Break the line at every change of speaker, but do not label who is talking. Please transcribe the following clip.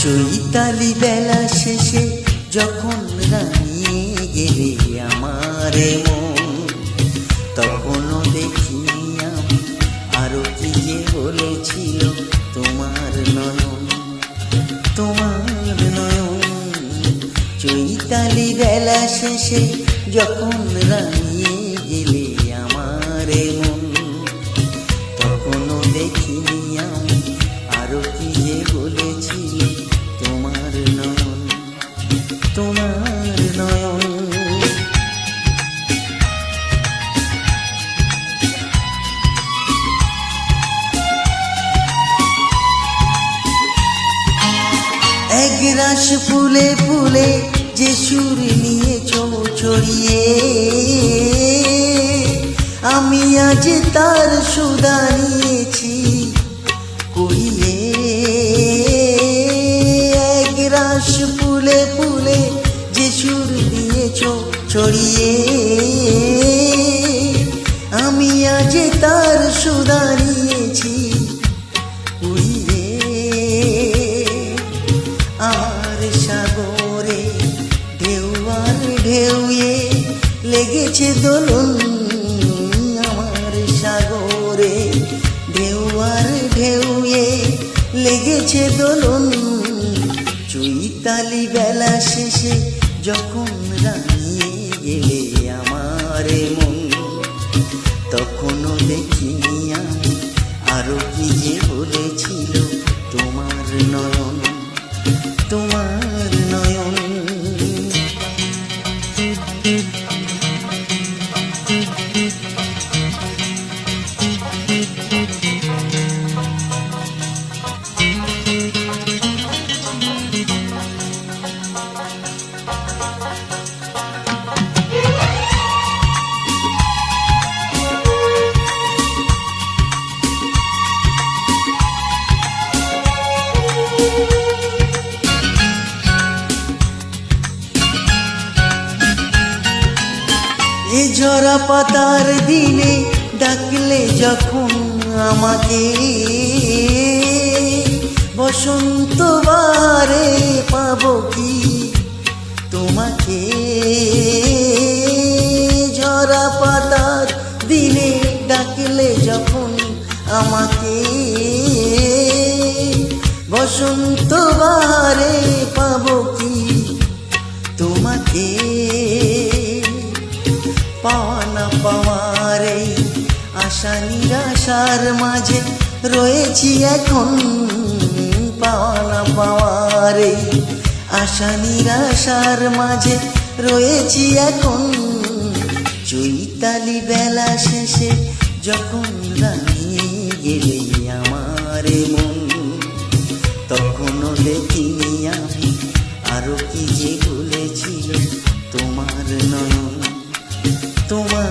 চৈতালি বেলা শেষে যখন রানিয়ে গেলে আমারে মন, তখনও দেখিনি আমি আরো কি যে বলেছিল তোমার নয়ন, তোমার নয়ন। চৈতালি বেলা শেষে যখন রানিয়ে গেলে আমারে মন, তখনও দেখিনি আমি আরো কি যে বলেছিল তোমার নয়ন, তোমার নয়ন। একরাশ ফুলে ফুলে যে সুর নিয়েছ ছড়িয়ে, আমি আজ তার সুধা নিয়েছি কুড়িয়ে। একরাশ ফুলে ফুলে যে সুর দিয়েছ ছড়িয়ে, আমি আজ তার সুধা নিয়েছি কুড়িয়ে। আমার সাগরে ঢেউ আর ঢেউয়ে লেগেছে দোলন, আমার সাগরে ঢেউ আর ঢেউয়ে লেগেছে দোলন। চৈতালি বেলা শেষে যখন রানিয়ে গেলে আমারে মন, তখনও দেখিনি আমি আরো কি যে বলেছিল তোমার নয়ন, তোমার নয়ন। এ ঝরা পাতার দিনে ডাকলে যখন আমাকে, বসন্ত বারে পাবো কি তোমাকে। ঝরা পাতার দিনে ডাকলে যখন আমাকে, বসন্ত বারে পাবো কি তোমাকে। পাওয়া না পাওয়ার এই আশা নিরাশার মাঝে রয়েছি এখন, পাওয়া না পাওয়ার এই আশা নিরাশার মাঝে রয়েছি এখন। চৈতালি বেলা শেষে যখন রানিয়ে গেলে আমারে মন, তখনও দেখিনি আমি আরো কি যে বলেছিল তোমার নয়ন, তোমার